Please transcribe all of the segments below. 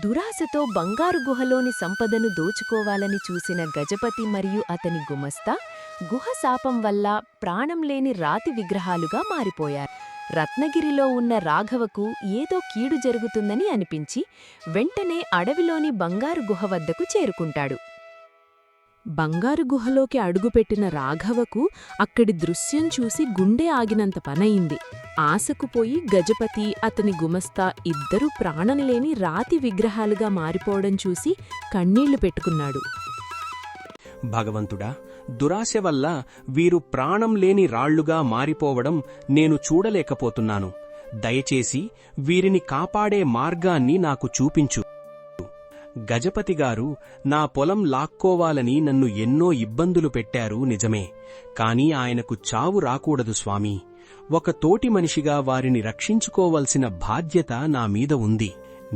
దురాశతో బంగారు గుహలోని సంపదను దోచుకోవాలని చూసిన గజపతి మరియు అతని గుమస్తా గుహ శాపం వల్ల ప్రాణం లేని రాతి విగ్రహాలుగా మారిపోయారు. రత్నగిరిలో ఉన్న రాఘవకు ఏదో కీడు జరుగుతుందని అనిపించి వెంటనే అడవిలోని బంగారు గుహ వద్దకు చేరుకుంటాడు. బంగారు గుహలోకి అడుగుపెట్టిన రాఘవకు అక్కడి దృశ్యం చూసి గుండె ఆగినంత పనయింది. ఆశకుపోయి గజపతి, అతని గుమస్తా ఇద్దరూ ప్రాణంలేని రాతి విగ్రహాలుగా మారిపోవడం చూసి కన్నీళ్లు పెట్టుకున్నాడు. భగవంతుడా, దురాశ వల్ల వీరు ప్రాణం లేని రాళ్లుగా మారిపోవడం నేను చూడలేకపోతున్నాను. దయచేసి వీరిని కాపాడే మార్గాన్ని నాకు చూపించు. గజపతిగారు నా పొలం లాక్కోవాలని నన్ను ఎన్నో ఇబ్బందులు పెట్టారు నిజమే, కాని ఆయనకు చావు రాకూడదు స్వామీ. ఒక తోటి మనిషిగా వారిని రక్షించుకోవలసిన బాధ్యత నా మీద ఉంది.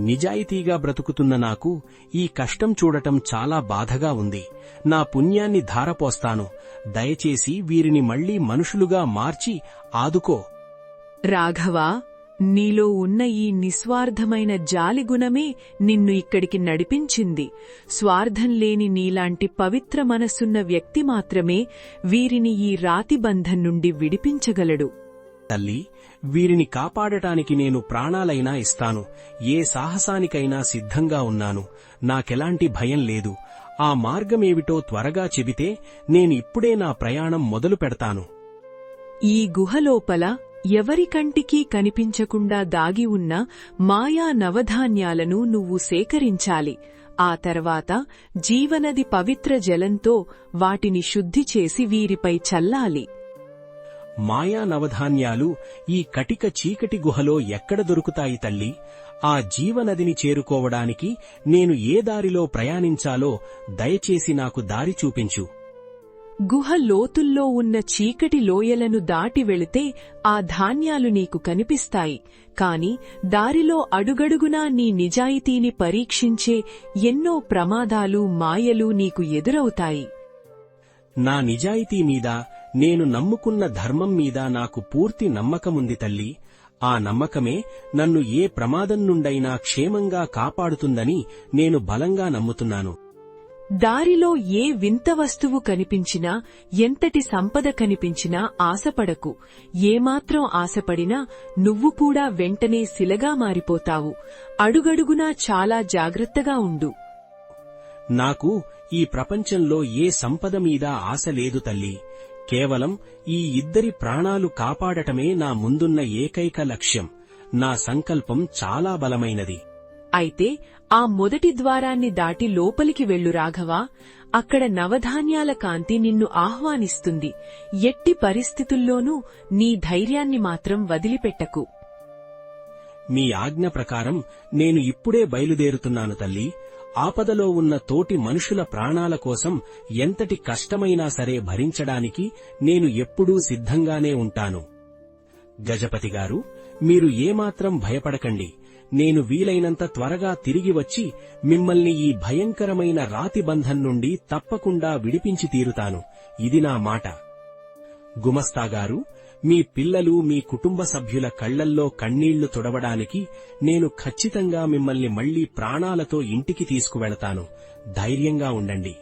నిజాయితీగా బ్రతుకుతున్న నాకు ఈ కష్టం చూడటం చాలా బాధగా ఉంది. నా పుణ్యాన్ని ధారపోస్తాను. దయచేసి వీరిని మళ్లీ మనుషులుగా మార్చి ఆదుకో. రాఘవా, నీలో ఉన్న ఈ నిస్వార్థమైన జాలిగుణమే నిన్ను ఇక్కడికి నడిపించింది. స్వార్థం లేని నీలాంటి పవిత్ర మనసున్న వ్యక్తి మాత్రమే వీరిని ఈ రాతి బంధం నుండి విడిపించగలడు. తల్లి, వీరిని కాపాడటానికి నేను ప్రాణాలైనా ఇస్తాను. ఏ సాహసానికైనా సిద్ధంగా ఉన్నాను. నాకెలాంటి భయం లేదు. ఆ మార్గమేమిటో త్వరగా చెబితే నేనిప్పుడే నా ప్రయాణం మొదలు పెడతాను. ఈ గుహలోపల ఎవరికంటికీ కనిపించకుండా దాగి ఉన్న మాయా నవధాన్యాలను నువ్వు సేకరించాలి. ఆ తర్వాత జీవనది పవిత్ర జలంతో వాటిని శుద్ధి చేసి వీరిపై చల్లాలి. మాయా నవధాన్యాలు ఈ కటిక చీకటి గుహలో ఎక్కడ దొరుకుతాయి తల్లి? ఆ జీవనదిని చేరుకోవడానికి నేను ఏ దారిలో ప్రయాణించాలో దయచేసి నాకు దారి చూపించు. గుహ లోతుల్లో ఉన్న చీకటి లోయలను దాటి వెళితే ఆ ధాన్యాలు నీకు కనిపిస్తాయి. కాని దారిలో అడుగడుగునా నీ నిజాయితీని పరీక్షించే ఎన్నో ప్రమాదాలు, మాయలు నీకు ఎదురవుతాయి. నా నిజాయితీ మీద, నేను నమ్ముకున్న ధర్మం మీద నాకు పూర్తి నమ్మకముంది తల్లి. ఆ నమ్మకమే నన్ను ఏ ప్రమాదం నుండైనా క్షేమంగా కాపాడుతుందని నేను బలంగా నమ్ముతున్నాను. దారిలో ఏ వింత వస్తువు కనిపించినా, ఎంతటి సంపద కనిపించినా ఆశపడకు. ఏమాత్రం ఆశపడినా నువ్వు కూడా వెంటనే శిలగా మారిపోతావు. అడుగడుగునా చాలా జాగ్రత్తగా ఉండు. నాకు ఈ ప్రపంచంలో ఏ సంపద మీద ఆశ లేదు తల్లి. కేవలం ఈ ఇద్దరి ప్రాణాలు కాపాడటమే నా ముందున్న ఏకైక లక్ష్యం. నా సంకల్పం చాలా బలమైనది. అయితే ఆ మొదటి ద్వారాన్ని దాటి లోపలికి వెళ్ళు రాఘవా. అక్కడ నవధాన్యాల కాంతి నిన్ను ఆహ్వానిస్తుంది. ఎట్టి పరిస్థితుల్లోనూ నీ ధైర్యాన్ని మాత్రం వదిలిపెట్టకు. మీ ఆజ్ఞ ప్రకారం నేను ఇప్పుడే బయలుదేరుతున్నాను తల్లి. ఆపదలో ఉన్న తోటి మనుషుల ప్రాణాల కోసం ఎంతటి కష్టమైనా సరే భరించడానికి నేను ఎప్పుడూ సిద్ధంగానే ఉంటాను. గజపతిగారు, మీరు ఏమాత్రం భయపడకండి. నేను వీలైనంత త్వరగా తిరిగి వచ్చి మిమ్మల్ని ఈ భయంకరమైన రాతి బంధం నుండి తప్పకుండా విడిపించి తీరుతాను. ఇది నా మాట. గుమస్తాగారు, మీ పిల్లలు, మీ కుటుంబ సభ్యుల కళ్లల్లో కన్నీళ్లు తుడవడానికి నేను ఖచ్చితంగా మిమ్మల్ని మళ్లీ ప్రాణాలతో ఇంటికి తీసుకువెళతాను. ధైర్యంగా ఉండండి.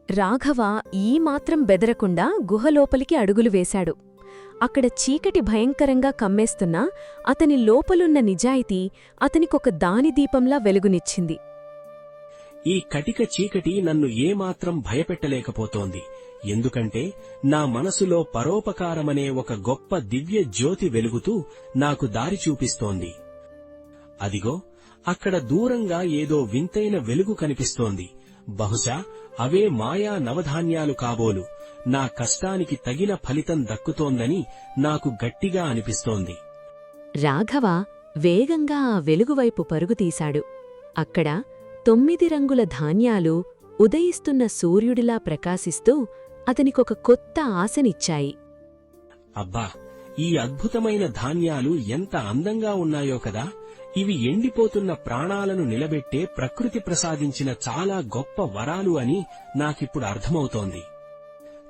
రాఘవ ఈ మాత్రం బెదరకుండా గుహలోపలికి అడుగులు వేశాడు. అక్కడ చీకటి భయంకరంగా కమ్మేస్తున్నా అతని లోపలున్న నిజాయితీ అతనికొక దానిదీపంలా వెలుగునిచ్చింది. ఈ కటిక చీకటి నన్ను ఏమాత్రం భయపెట్టలేకపోతోంది. ఎందుకంటే నా మనసులో పరోపకారమనే ఒక గొప్ప దివ్య జ్యోతి వెలుగుతూ నాకు దారి చూపిస్తోంది. అదిగో, అక్కడ దూరంగా ఏదో వింతైన వెలుగు కనిపిస్తోంది. బహుశా అవే మాయా నవధాన్యాలు కాబోలు. నా కష్టానికి తగిన ఫలితం దక్కుతోందని నాకు గట్టిగా అనిపిస్తోంది. రాఘవ వేగంగా ఆ వెలుగువైపు పరుగుతీశాడు. అక్కడ 9 రంగుల ధాన్యాలు ఉదయిస్తున్న సూర్యుడిలా ప్రకాశిస్తూ అతనికొక కొత్త ఆశనిచ్చాయి. అబ్బా, ఈ అద్భుతమైన ధాన్యాలు ఎంత అందంగా ఉన్నాయో కదా! ఇవి ఎండిపోతున్న ప్రాణాలను నిలబెట్టే ప్రకృతి ప్రసాదించిన చాలా గొప్ప వరాలు అని నాకిప్పుడు అర్థమవుతోంది.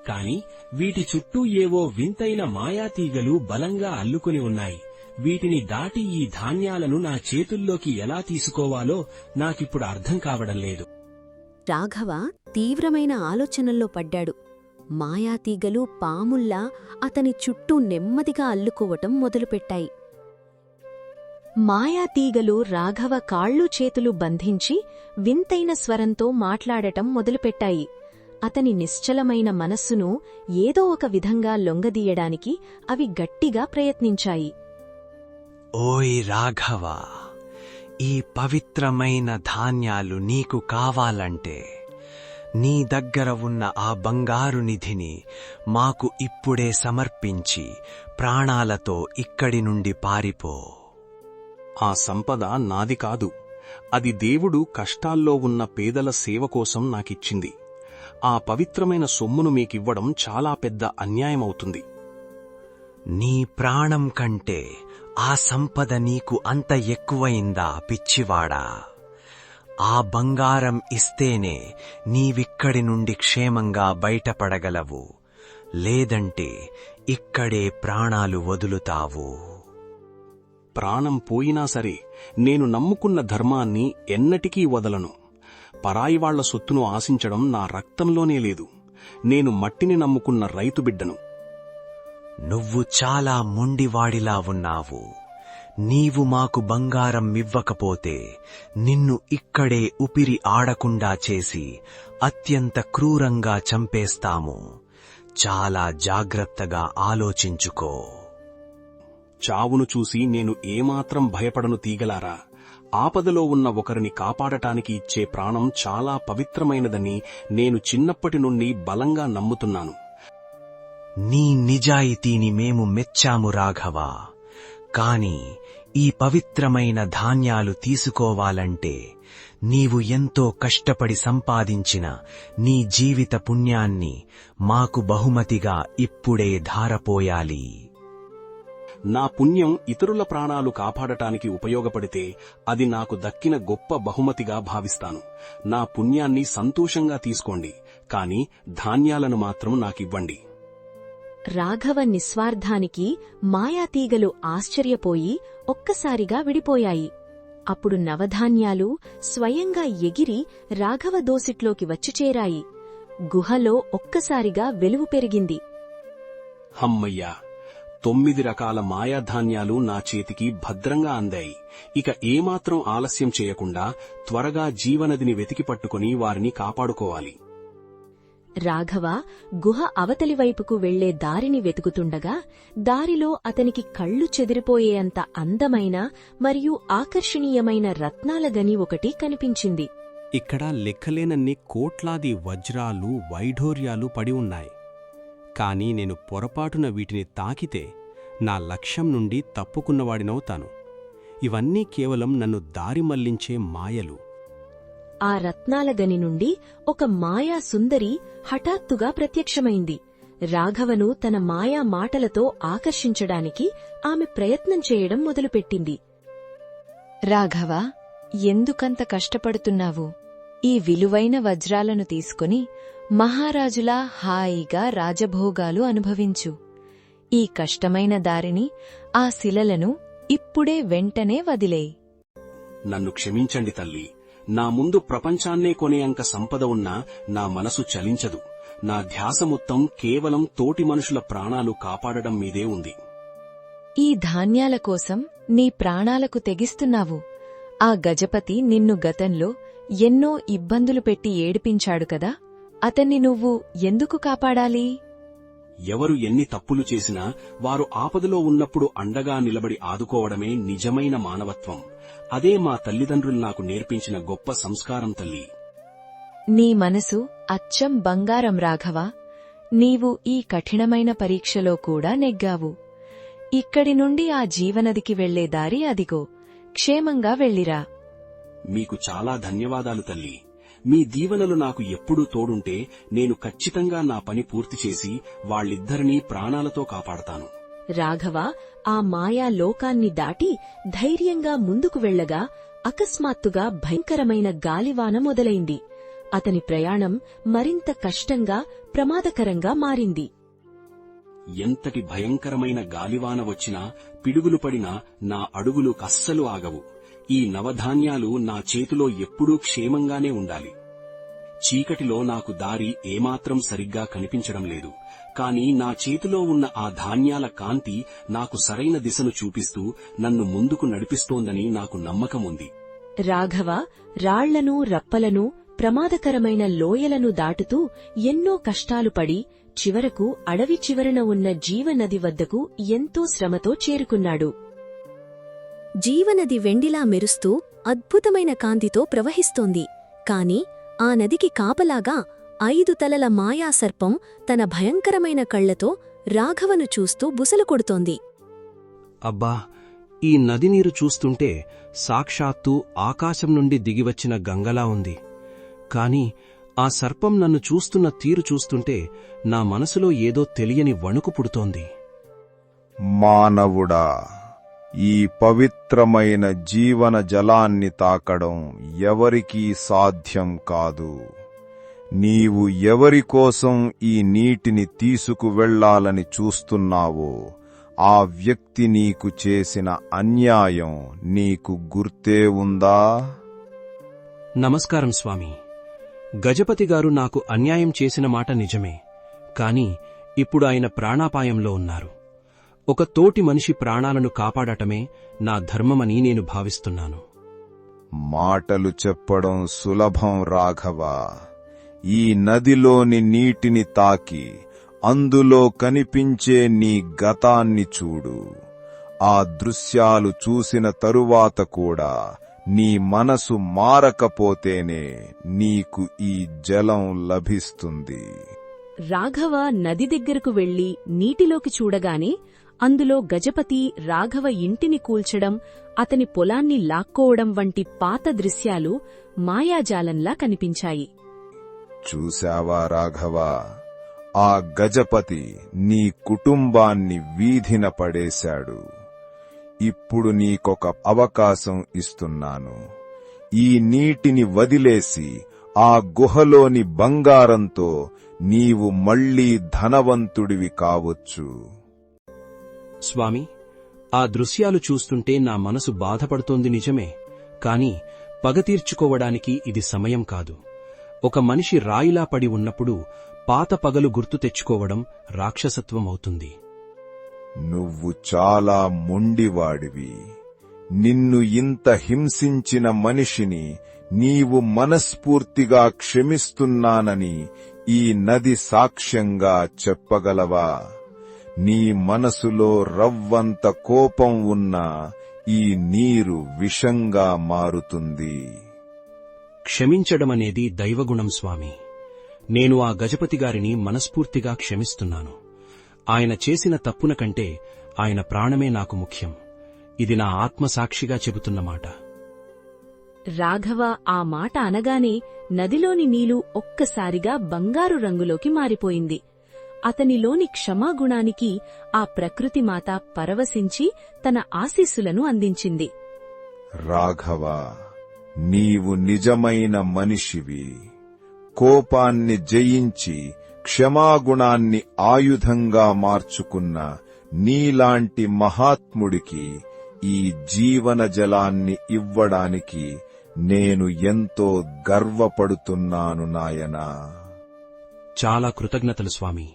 కాని వీటి చుట్టూ ఏవో వింతైన మాయాతీగలు బలంగా అల్లుకుని ఉన్నాయి. వీటిని దాటి ఈ ధాన్యాలను నా చేతుల్లోకి ఎలా తీసుకోవాలో నాకిప్పుడు అర్థం కావడం లేదు. రాఘవ తీవ్రమైన ఆలోచనల్లో పడ్డాడు. మాయాతీగలు పాముల్లా అతని చుట్టూ నెమ్మదిగా అల్లుకోవటం మొదలుపెట్టాయి. మాయాతీగలు రాఘవ కాళ్ళు చేతులు బంధించి వింతైన స్వరంతో మాట్లాడటం మొదలుపెట్టాయి. అతని నిశ్చలమైన మనస్సును ఏదో ఒక విధంగా లొంగదీయడానికి అవి గట్టిగా ప్రయత్నించాయి. ఓయ్ రాఘవ, ఈ పవిత్రమైన ధాన్యాలు నీకు కావాలంటే నీ దగ్గర ఉన్న ఆ బంగారు నిధిని మాకు ఇప్పుడే సమర్పించి ప్రాణాలతో ఇక్కడి నుండి పారిపో. ఆ సంపద నాది కాదు. అది దేవుడు కష్టాల్లో ఉన్న పేదల సేవ కోసం నాకిచ్చింది. ఆ పవిత్రమైన సొమ్మును మీకివ్వడం చాలా పెద్ద అన్యాయమవుతుంది. నీ ప్రాణం కంటే ఆ సంపద నీకు అంత ఎక్కువైందా పిచ్చివాడా? ఆ బంగారం ఇస్తేనే నీవిక్కడి నుండి క్షేమంగా బయటపడగలవు, లేదంటే ఇక్కడే ప్రాణాలు వదులుతావు. ప్రాణం పోయినా సరే నేను నమ్ముకున్న ధర్మాన్ని ఎన్నటికీ వదలను. పరాయివాళ్ల సొత్తును ఆశించడం నా రక్తంలోనే లేదు. నేను మట్టిని నమ్ముకున్న రైతు బిడ్డను. నువ్వు చాలా మొండివాడిలా ఉన్నావు. నీవు మాకు బంగారం ఇవ్వకపోతే నిన్ను ఇక్కడే ఊపిరి ఆడకుండా చేసి అత్యంత క్రూరంగా చంపేస్తాము. చాలా జాగ్రత్తగా ఆలోచించుకో. చావును చూసి నేను ఏమాత్రం భయపడను తీగలారా. ఆపదలో ఉన్న ఒకరిని కాపాడటానికి ఇచ్చే ప్రాణం చాలా పవిత్రమైనదని నేను చిన్నప్పటి నుండి బలంగా నమ్ముతున్నాను. నీ నిజాయితీని మేము మెచ్చాము రాఘవా. కాని ఈ పవిత్రమైన ధాన్యాలు తీసుకోవాలంటే నీవు ఎంతో కష్టపడి సంపాదించిన నీ జీవిత పుణ్యాన్ని మాకు బహుమతిగా ఇప్పుడే ధారపోయాలి. నా పుణ్యం ఇతరుల ప్రాణాలు కాపాడటానికి ఉపయోగపడితే అది నాకు దక్కిన గొప్ప బహుమతిగా భావిస్తాను. నా పుణ్యాన్ని సంతోషంగా తీసుకోండి, కాని ధాన్యాలను మాత్రం నాకివ్వండి. రాఘవ నిస్వార్థానికి మాయాతీగలు ఆశ్చర్యపోయి ఒక్కసారిగా విడిపోయాయి. అప్పుడు నవధాన్యాలు స్వయంగా ఎగిరి రాఘవ దోసిట్లోకి వచ్చి చేరాయి. గుహలో ఒక్కసారిగా వెలుగు పెరిగింది. హమ్మయ్యా! 9 రకాల మాయాధాన్యాలు నా చేతికి భద్రంగా అందాయి. ఇక ఏమాత్రం ఆలస్యం చేయకుండా త్వరగా జీవనదిని వెతికి పట్టుకుని వారిని కాపాడుకోవాలి. రాఘవ గుహ అవతలి వైపుకు వెళ్లే దారిని వెతుకుతుండగా దారిలో అతనికి కళ్ళు చెదిరిపోయేంత అందమైన మరియు ఆకర్షణీయమైన రత్నాల గని ఒకటి కనిపించింది. ఇక్కడ లెక్కలేనన్ని కోట్లాది వజ్రాలు వైఢూర్యాలు పడి ఉన్నాయి. కాని నేను పొరపాటున వీటిని తాకితే నా లక్ష్యం నుండి తప్పుకున్నవాడినవుతాను. ఇవన్నీ కేవలం నన్ను దారి మళ్లించే మాయలు. ఆ రత్నాల గని నుండి ఒక మాయా సుందరి హఠాత్తుగా ప్రత్యక్షమైంది. రాఘవను తన మాయా మాటలతో ఆకర్షించడానికి ఆమె ప్రయత్నం చేయడం మొదలుపెట్టింది. రాఘవ, ఎందుకంత కష్టపడుతున్నావు? ఈ విలువైన వజ్రాలను తీసుకుని మహారాజులా హాయిగా రాజభోగాలు అనుభవించు. ఈ కష్టమైన దారిని, ఆ శిలలను ఇప్పుడే వెంటనే వదిలేయ్. నన్ను క్షమించండి తల్లి. నా ముందు ప్రపంచాన్నే కొనేంక సంపద ఉన్నా నా మనసు చలించదు. నా ధ్యాస మొత్తం కేవలం తోటి మనుషుల ప్రాణాలు కాపాడడం మీదే ఉంది. ఈ ధాన్యాల కోసం నీ ప్రాణాలకు తెగిస్తున్నావు. ఆ గజపతి నిన్ను గతంలో ఎన్నో ఇబ్బందులు పెట్టి ఏడిపించాడు కదా, అతన్ని నువ్వు ఎందుకు కాపాడాలి? ఎవరు ఎన్ని తప్పులు చేసినా వారు ఆపదలో ఉన్నప్పుడు అండగా నిలబడి ఆదుకోవడమే నిజమైన మానవత్వం. అదే మా తల్లిదండ్రులు నాకు నేర్పించిన గొప్ప సంస్కారం తల్లి. నీ మనసు అచ్చం బంగారం రాఘవ. నీవు ఈ కఠినమైన పరీక్షలో కూడా నెగ్గావు. ఇక్కడి నుండి ఆ జీవనదికి వెళ్లే దారి అదిగో. క్షేమంగా వెళ్ళిరా. మీకు చాలా ధన్యవాదాలు తల్లి. మీ దీవెనలు నాకు ఎప్పుడూ తోడుంటే నేను ఖచ్చితంగా నా పని పూర్తి చేసి వాళ్ళిద్దరినీ ప్రాణాలతో కాపాడతాను. రాఘవ ఆ మాయా లోకాన్ని దాటి ధైర్యంగా ముందుకు వెళ్లగా అకస్మాత్తుగా భయంకరమైన గాలివాన మొదలైంది. అతని ప్రయాణం మరింత కష్టంగా, ప్రమాదకరంగా మారింది. ఎంతటి భయంకరమైన గాలివాన వచ్చినా, పిడుగులు పడినా నా అడుగులు కస్సలు ఆగవు. ఈ నవధాన్యాలు నా చేతిలో ఎప్పుడూ క్షేమంగానే ఉండాలి. చీకటిలో నాకు దారి ఏమాత్రం సరిగ్గా కనిపించడం లేదు. కాని నా చేతిలో ఉన్న ఆ ధాన్యాల కాంతి నాకు సరైన దిశను చూపిస్తూ నన్ను ముందుకు నడిపిస్తోందని నాకు నమ్మకముంది. రాఘవ రాళ్లను రప్పలను ప్రమాదకరమైన లోయలను దాటుతూ ఎన్నో కష్టాలు పడి చివరకు అడవి చివరన ఉన్న జీవనది వద్దకు ఎంతో శ్రమతో చేరుకున్నాడు. జీవనది వెండిలా మెరుస్తూ అద్భుతమైన కాంతితో ప్రవహిస్తోంది. కాని ఆ నదికి కాపలాగా 5 తలల మాయాసర్పం తన భయంకరమైన కళ్లతో రాఘవను చూస్తూ బుసలు కొడుతోంది. అబ్బా, ఈ నది నీరు చూస్తుంటే సాక్షాత్తు ఆకాశం నుండి దిగివచ్చిన గంగలా ఉంది. కాని ఆ సర్పం నన్ను చూస్తున్న తీరు చూస్తుంటే నా మనసులో ఏదో తెలియని వణుకు పుడుతోంది. మానవుడా, ఈ పవిత్రమైన జీవన జలాన్ని తాకడం ఎవరికీ సాధ్యం కాదు. నీవు ఎవరికోసం ఈ నీటిని తీసుకువెళ్లాలని చూస్తున్నావో ఆ వ్యక్తి నీకు చేసిన అన్యాయం నీకు గుర్తే ఉందా? నమస్కారం స్వామి. గజపతిగారు నాకు అన్యాయం చేసిన మాట నిజమే. కాని ఇప్పుడు ఆయన ప్రాణాపాయంలో ఉన్నారు. ఒక తోటి మనిషి ప్రాణాలను కాపాడటమే నా ధర్మమని నేను భావిస్తున్నాను. మాటలు చెప్పడం సులభం రాఘవ. ఈ నదిలోని నీటిని తాకి అందులో కనిపించే నీ గతాన్ని చూడు. ఆ దృశ్యాలు చూసిన తరువాత కూడా నీ మనసు మారకపోతేనే నీకు ఈ జలం లభిస్తుంది. రాఘవ నది దగ్గరకు వెళ్లి నీటిలోకి చూడగానే అందులో గజపతి రాఘవ ఇంటిని కూల్చడం, అతని పొలాన్ని లాక్కోవడం వంటి పాత దృశ్యాలు మాయాజాలంలా కనిపించాయి. చూశావా రాఘవ, ఆ గజపతి నీ కుటుంబాన్ని వీధిన పడేశాడు. ఇప్పుడు నీకొక అవకాశం ఇస్తున్నాను. ఈ నీటిని వదిలేసి ఆ గుహలోని బంగారంతో నీవు మళ్లీ ధనవంతుడివి కావచ్చు. స్వామి, ఆ దృశ్యాలు చూస్తుంటే నా మనసు బాధపడుతోంది నిజమే. కాని పగ తీర్చుకోవడానికి ఇది సమయం కాదు. ఒక మనిషి రాయిలా పడి ఉన్నప్పుడు పాత పగలు గుర్తు తెచ్చుకోవడం రాక్షసత్వం అవుతుంది. నువ్వు చాలా మొండివాడివి. నిన్ను ఇంత హింసించిన మనిషిని నీవు మనస్ఫూర్తిగా క్షమిస్తున్నానని ఈ నది సాక్ష్యంగా చెప్పగలవా? నీ మనసులో రవ్వంత కోపం ఉన్నా ఈ నీరు విషంగా మారుతుంది. క్షమించడమనేది దైవగుణం స్వామి. నేను ఆ గజపతిగారిని మనస్ఫూర్తిగా క్షమిస్తున్నాను. ఆయన చేసిన తప్పున కంటే ఆయన ప్రాణమే నాకు ముఖ్యం. ఇది నా ఆత్మసాక్షిగా చెబుతున్న మాట. రాఘవ ఆ మాట అనగానే నదిలోని నీరు ఒక్కసారిగా బంగారు రంగులోకి మారిపోయింది. అతనిలోని క్షమాగుణానికి ఆ ప్రకృతిమాత పరవశించి తన ఆశీస్సులను అందించింది. రాఘవ, నీవు నిజమైన మనిషివి. కోపాన్ని జయించి క్షమాగుణాన్ని ఆయుధంగా మార్చుకున్న నీలాంటి మహాత్ముడికి ఈ జీవన జలాన్ని ఇవ్వడానికి నేను ఎంతో గర్వపడుతున్నాను నాయనా. చాలా కృతజ్ఞతలు స్వామి.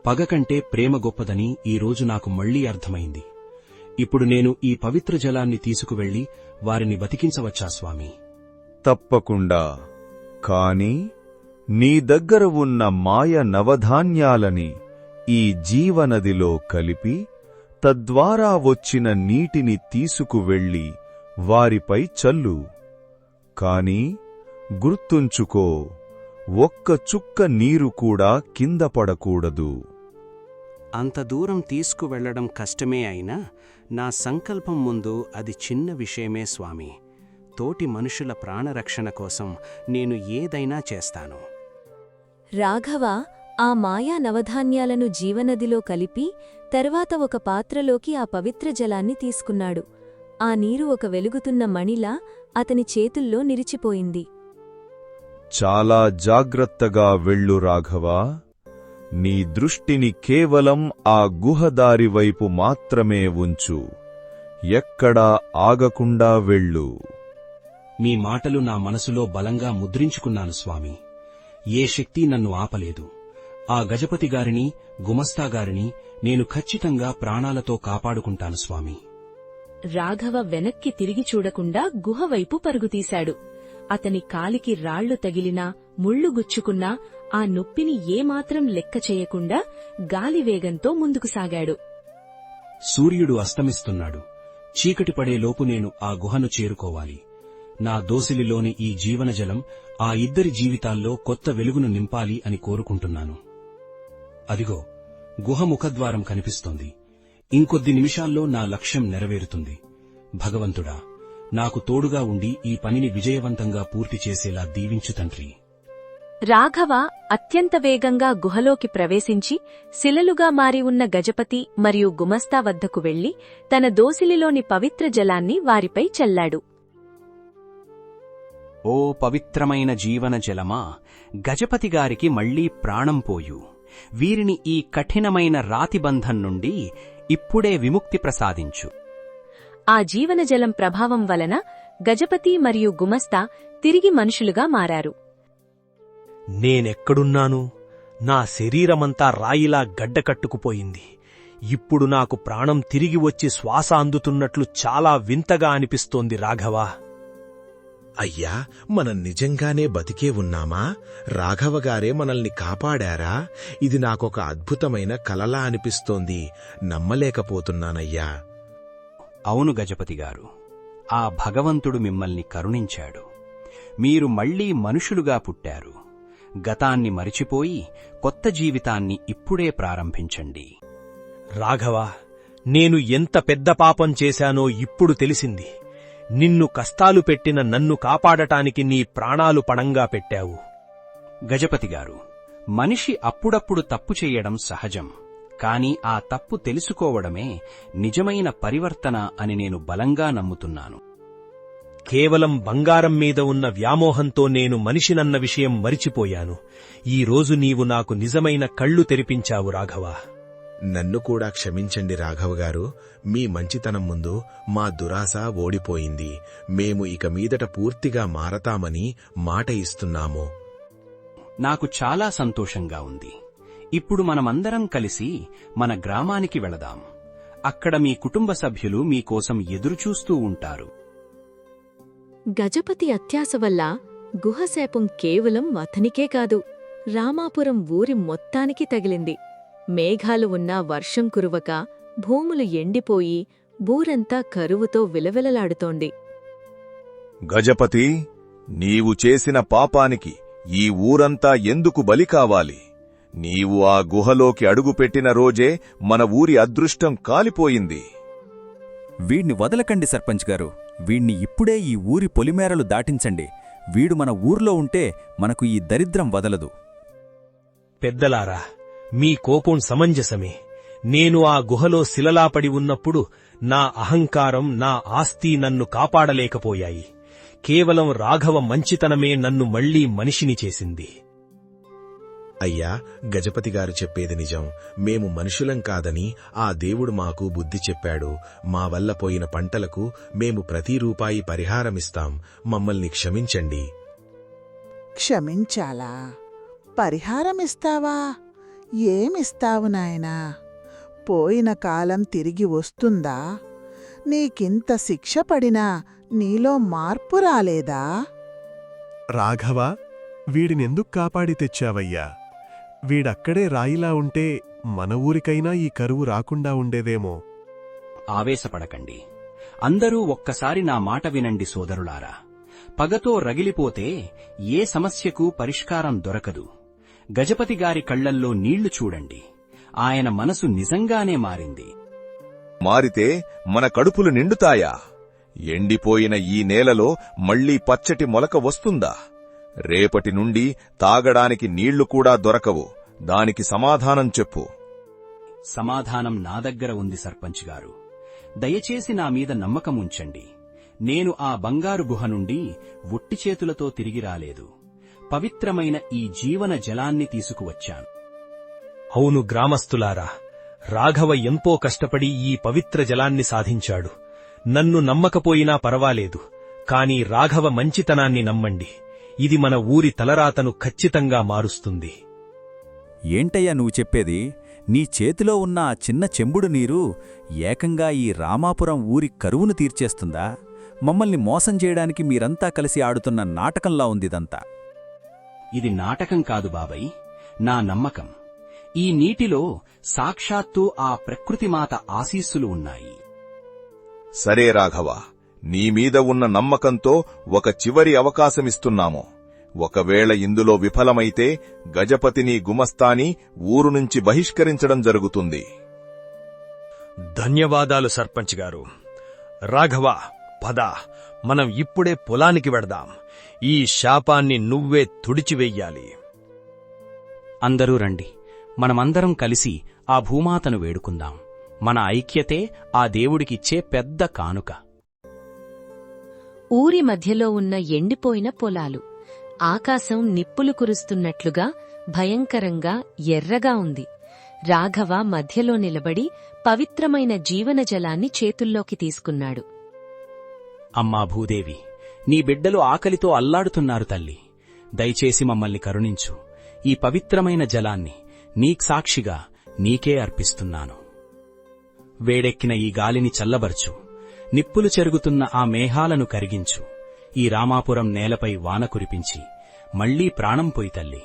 పగ కంటే ప్రేమ గొప్పదని ఈరోజు నాకు మళ్లీ అర్థమైంది. ఇప్పుడు నేను ఈ పవిత్ర జలాన్ని తీసుకువెళ్లి వారిని బతికించవచ్చా స్వామి? తప్పకుండా. కాని నీ దగ్గర ఉన్న మాయ నవధాన్యాలని ఈ జీవనదిలో కలిపి తద్వారా వచ్చిన నీటిని తీసుకువెళ్లి వారిపై చల్లు. కాని గుర్తుంచుకో, ఒక్క చుక్క నీరు కూడా కింద పడకూడదు. అంత దూరం తీసుకువెళ్లడం కష్టమే అయినా నా సంకల్పం ముందు అది చిన్న విషయమే స్వామి. తోటి మనుషుల ప్రాణరక్షణ కోసం నేను ఏదైనా చేస్తాను. రాఘవ ఆ మాయా నవధాన్యాలను జీవనదిలో కలిపి తర్వాత ఒక పాత్రలోకి ఆ పవిత్ర జలాన్ని తీసుకున్నాడు. ఆ నీరు ఒక వెలుగుతున్న మణిలా అతని చేతుల్లో నిలిచిపోయింది. చాలా జాగ్రత్తగా వెళ్ళు రాఘవా. నీ దృష్టిని కేవలం ఆ గుహదారి వైపు మాత్రమే ఉంచు. ఎక్కడా ఆగకుండా వెళ్ళు. మీ మాటలు నా మనసులో బలంగా ముద్రించుకున్నాను స్వామి. ఏ శక్తి నన్ను ఆపలేదు. ఆ గజపతి గారిని, గుమస్తా గారిని నేను ఖచ్చితంగా ప్రాణాలతో కాపాడుకుంటాను స్వామి. రాఘవ వెనక్కి తిరిగి చూడకుండా గుహవైపు పరుగుతీశాడు. అతని కాలికి రాళ్లు తగిలినా, ముళ్ళు గుచ్చుకున్నా ఆ నొప్పిని ఏమాత్రం లెక్క చేయకుండా గాలివేగంతో ముందుకు సాగాడు. సూర్యుడు అస్తమిస్తున్నాడు. చీకటి పడేలోపు నేను ఆ గుహను చేరుకోవాలి. నా దోసిలిలోని ఈ జీవనజలం ఆ ఇద్దరి జీవితాల్లో కొత్త వెలుగును నింపాలి అని కోరుకుంటున్నాను. అదిగో, గుహ ముఖద్వారం కనిపిస్తోంది. ఇంకొద్ది నిమిషాల్లో నా లక్ష్యం నెరవేరుతుంది. భగవంతుడా, నాకు తోడుగా ఉండి ఈ పనిని విజయవంతంగా పూర్తి చేసేలా దీవించు తండ్రి. రాఘవ అత్యంత వేగంగా గుహలోకి ప్రవేశించి శిలలుగా మారి ఉన్న గజపతి మరియు గుమస్తా వద్దకు వెళ్లి తన దోసిలిలోని పవిత్ర జలాన్ని వారిపై చల్లాడు. ఓ పవిత్రమైన జీవన జలమా, గజపతిగారికి మళ్లీ ప్రాణం పోయు. వీరిని ఈ కఠినమైన రాతిబంధం నుండి ఇప్పుడే విముక్తి ప్రసాదించు. ఆ జీవనజలం ప్రభావం వలన గజపతి మరియు గుమస్తా తిరిగి మనుషులుగా మారారు. నేనెక్కడున్నాను? నా శరీరమంతా రాయిలా గడ్డకట్టుకుపోయింది. ఇప్పుడు నాకు ప్రాణం తిరిగి వచ్చి శ్వాస అందుతున్నట్లు చాలా వింతగా అనిపిస్తోంది రాఘవా. అయ్యా, మనం నిజంగానే బతికే ఉన్నామా? రాఘవగారే మనల్ని కాపాడారా? ఇది నాకొక అద్భుతమైన కలలా అనిపిస్తోంది. నమ్మలేకపోతున్నానయ్యా. అవును గజపతిగారు, ఆ భగవంతుడు మిమ్మల్ని కరుణించాడు. మీరు మళ్లీ మనుషులుగా పుట్టారు. గతాన్ని మరిచిపోయి కొత్త జీవితాన్ని ఇప్పుడే ప్రారంభించండి. రాఘవా, నేను ఎంత పెద్ద పాపం చేశానో ఇప్పుడు తెలిసింది. నిన్ను కష్టాలు పెట్టిన నన్ను కాపాడటానికి నీ ప్రాణాలు పణంగా పెట్టావు. గజపతిగారు, మనిషి అప్పుడప్పుడు తప్పు చేయడం సహజం. కాని ఆ తప్పు తెలుసుకోవడమే నిజమైన పరివర్తన అని నేను బలంగా నమ్ముతున్నాను. కేవలం బంగారం మీద ఉన్న వ్యామోహంతో నేను మనిషినన్న విషయం మరిచిపోయాను. ఈ రోజు నీవు నాకు నిజమైన కళ్ళు తెరిపించావు రాఘవా. నన్ను కూడా క్షమించండి రాఘవగారు. మీ మంచితనం ముందు మా దురాశ ఓడిపోయింది. మేము ఇక మీదట పూర్తిగా మారతామని మాట ఇస్తున్నాము. నాకు చాలా సంతోషంగా ఉంది. ఇప్పుడు మనమందరం కలిసి మన గ్రామానికి వెళదాం. అక్కడ మీ కుటుంబ సభ్యులు మీకోసం ఎదురుచూస్తూ ఉంటారు. గజపతి అత్యాశ వల్ల గుహశాపం కేవలం అతనికే కాదు, రామాపురం ఊరి మొత్తానికి తగిలింది. మేఘాలు ఉన్నా వర్షం కురవక భూములు ఎండిపోయి ఊరంతా కరువుతో విలవిలలాడుతోంది. గజపతి, నీవు చేసిన పాపానికి ఈ ఊరంతా ఎందుకు బలి కావాలి? నీవు ఆ గుహలోకి అడుగుపెట్టిన రోజే మన ఊరి అదృష్టం కాలిపోయింది. వీణ్ణి వదలకండి సర్పంచ్ గారు. వీణ్ణి ఇప్పుడే ఈ ఊరి పొలిమేరలు దాటించండి. వీడు మన ఊర్లో ఉంటే మనకు ఈ దరిద్రం వదలదు. పెద్దలారా, మీ కోపం సమంజసమే. నేను ఆ గుహలో శిలలాపడి ఉన్నప్పుడు నా అహంకారం, నా ఆస్తి నన్ను కాపాడలేకపోయాయి. కేవలం రాఘవ మంచితనమే నన్ను మళ్లీ మనిషిని చేసింది. అయ్యా, గజపతిగారు చెప్పేది నిజం. మేము మనుషులం కాదని ఆ దేవుడు మాకు బుద్ధి చెప్పాడు. మా వల్ల పోయిన పంటలకు మేము ప్రతి రూపాయి పరిహారమిస్తాం. మమ్మల్ని క్షమించండి. క్షమించాలా? పరిహారమిస్తావా? ఏమిస్తావు నాయనా? పోయిన కాలం తిరిగి వస్తుందా? నీకింత శిక్ష పడినా నీలో మార్పు రాలేదా? రాఘవ, వీడినెందుకు కాపాడి తెచ్చావయ్యా? వీడక్కడే రాయిలా ఉంటే మన ఊరికైనా ఈ కరువు రాకుండా ఉండేదేమో. ఆవేశపడకండి. అందరూ ఒక్కసారి నా మాట వినండి సోదరులారా. పగతో రగిలిపోతే ఏ సమస్యకు పరిష్కారం దొరకదు. గజపతిగారి కళ్లల్లో నీళ్లు చూడండి. ఆయన మనసు నిజంగానే మారింది. మారితే మన కడుపులు నిండుతాయా? ఎండిపోయిన ఈ నేలలో మళ్లీ పచ్చటి మొలక వస్తుందా? రేపటి నుండి తాగడానికి నీళ్లు కూడా దొరకవు. దానికి సమాధానం చెప్పు. సమాధానం నా దగ్గర ఉంది సర్పంచ్ గారు. దయచేసి నా మీద నమ్మకముంచండి. నేను ఆ బంగారు గుహ నుండి ఒట్టి చేతులతో తిరిగి రాలేదు. పవిత్రమైన ఈ జీవన జలాన్ని తీసుకువచ్చాను. అవును గ్రామస్తులారా, రాఘవ ఎంతో కష్టపడి ఈ పవిత్ర జలాన్ని సాధించాడు. నన్ను నమ్మకపోయినా పర్వాలేదు, కాని రాఘవ మంచితనాన్ని నమ్మండి. ఇది మన ఊరి తలరాతను ఖచ్చితంగా మారుస్తుంది. ఏంటయ్యా నువ్వు చెప్పేది? నీ చేతిలో ఉన్న ఆ చిన్న చెంబుడు నీరు ఏకంగా ఈ రామాపురం ఊరి కరువును తీర్చేస్తుందా? మమ్మల్ని మోసం చేయడానికి మీరంతా కలిసి ఆడుతున్న నాటకంలా ఉందిదంతా. ఇది నాటకం కాదు బాబాయ్, నా నమ్మకం. ఈ నీటిలో సాక్షాత్తు ఆ ప్రకృతిమాత ఆశీస్సులు ఉన్నాయి. సరే రాఘవ, నీమీద ఉన్న నమ్మకంతో ఒక చివరి అవకాశమిస్తున్నాము. ఒకవేళ ఇందులో విఫలమైతే గజపతిని గుమస్తాని ఊరు నుంచి బహిష్కరించడం జరుగుతుంది. ధన్యవాదాలు సర్పంచ్ గారు. రాఘవ, పద, మనం ఇప్పుడే పొలానికి వెడదాం. ఈ శాపాన్ని నువ్వే తుడిచివెయ్యాలి. అందరూ రండి, మనమందరం కలిసి ఆ భూమాతను వేడుకుందాం. మన ఐక్యతే ఆ దేవుడికిచ్చే పెద్ద కానుక. ఊరి మధ్యలో ఉన్న ఎండిపోయిన పొలాలు. ఆకాశం నిప్పులు కురుస్తున్నట్లుగా భయంకరంగా ఎర్రగా ఉంది. రాఘవ మధ్యలో నిలబడి పవిత్రమైన జీవనజలాన్ని చేతుల్లోకి తీసుకున్నాడు. అమ్మా భూదేవి, నీ బిడ్డలు ఆకలితో అల్లాడుతున్నారు తల్లి. దయచేసి మమ్మల్ని కరుణించు. ఈ పవిత్రమైన జలాన్ని నీక్సాక్షిగా నీకే అర్పిస్తున్నాను. వేడెక్కిన ఈ గాలిని చల్లబరచు. నిప్పులు చెరుగుతున్న ఆ మేఘాలను కరిగించు. ఈ రామాపురం నేలపై వాన కురిపించి మళ్లీ ప్రాణం పోయి తల్లి.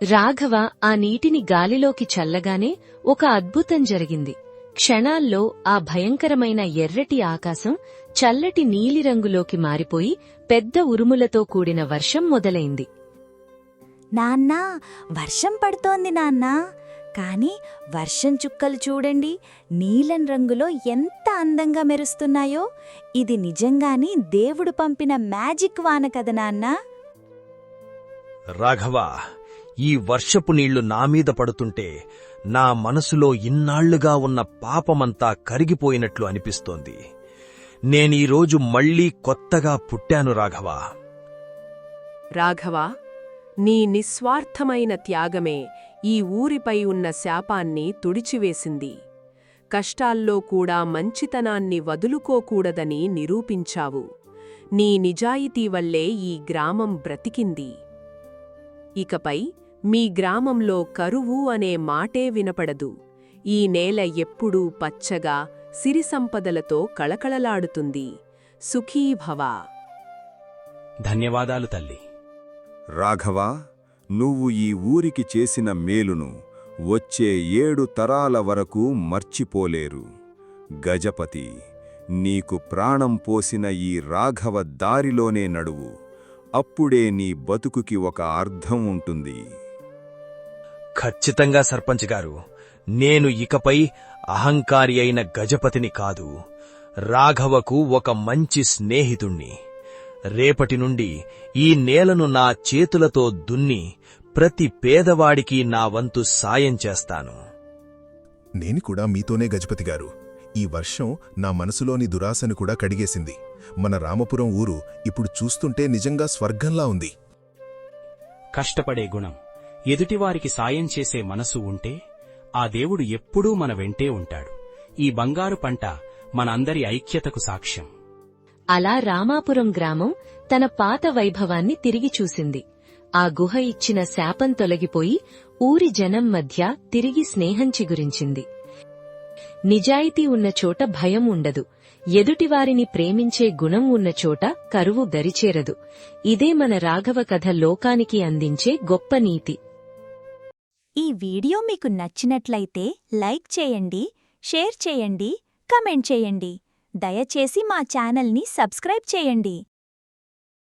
రాఘవ ఆ నీటిని గాలిలోకి చల్లగానే ఒక అద్భుతం జరిగింది. క్షణాల్లో ఆ భయంకరమైన ఎర్రటి ఆకాశం చల్లటి నీలిరంగులోకి మారిపోయి పెద్ద ఉరుములతో కూడిన వర్షం మొదలైంది. నాన్నా, వర్షం పడుతోంది నాన్నా. కాని వర్షం చుక్కలు చూడండి, నీలం రంగులో ఎంత అందంగా మెరుస్తున్నాయో. ఇది నిజంగానే దేవుడు పంపిన మ్యాజిక్ వాన కదా నాన్నా. రాఘవ, ఈ వర్షపు నీళ్లు నామీద పడుతుంటే నా మనసులో ఇన్నాళ్లుగా ఉన్న పాపమంతా కరిగిపోయినట్లు అనిపిస్తోంది. నేనీరోజు మళ్లీ కొత్తగా పుట్టాను రాఘవ. రాఘవ, నీ నిస్వార్థమైన త్యాగమే ఈ ఊరిపై ఉన్న శాపాన్ని తుడిచివేసింది. కష్టాల్లో కూడా మంచితనాన్ని వదులుకోకూడదని నిరూపించావు. నీ నిజాయితీ వల్లే ఈ గ్రామం బ్రతికింది. ఇకపై మీ గ్రామంలో కరువు అనే మాటే వినపడదు. ఈ నేల ఎప్పుడూ పచ్చగా సిరిసంపదలతో కళకళలాడుతుంది. సుఖీభవ. ధన్యవాదాలు తల్లి. రాఘవ, నువ్వు ఈ ఊరికి చేసిన మేలును వచ్చే 7 తరాల వరకు మర్చిపోలేరు. గజపతి, నీకు ప్రాణం పోసిన ఈ రాఘవ దారిలోనే నడువు. అప్పుడే నీ బతుకుకి ఒక అర్థం ఉంటుంది. ఖచ్చితంగా సర్పంచ్ గారు, నేను ఇకపై అహంకారి అయిన గజపతిని కాదు, రాఘవకు ఒక మంచి స్నేహితుణ్ణి. రేపటి నుండి ఈ నేలను నా చేతులతో దున్ని ప్రతి పేదవాడికి నా వంతు సాయం చేస్తాను. నేను కూడా మీతోనే గజపతి గారు. ఈ వర్షం నా మనసులోని దురాశను కూడా కడిగేసింది. మన రామపురం ఊరు ఇప్పుడు చూస్తుంటే నిజంగా స్వర్గంలా ఉంది. కష్టపడే గుణం, ఎదుటివారికి సాయం చేసే మనసు ఉంటే ఆ దేవుడు ఎప్పుడూ మన వెంటే ఉంటాడు. ఈ బంగారు పంట మనందరి ఐక్యతకు సాక్ష్యం. అలా రామాపురం గ్రామం తన పాత వైభవాన్ని తిరిగి చూసింది. ఆ గుహ ఇచ్చిన శాపం తొలగిపోయి ఊరి జనం మధ్య తిరిగి స్నేహం చిగురించింది. నిజాయితీ ఉన్న చోట భయం ఉండదు. ఎదుటివారిని ప్రేమించే గుణం ఉన్న చోట కరువు దరిచేరదు. ఇదే మన రాఘవ కథ లోకానికి అందించే గొప్ప నీతి. ఈ వీడియో మీకు నచ్చినట్లయితే లైక్ చేయండి, షేర్ చేయండి, కమెంట్ చేయండి. దయచేసి మా ఛానల్ని సబ్స్క్రైబ్ చేయండి.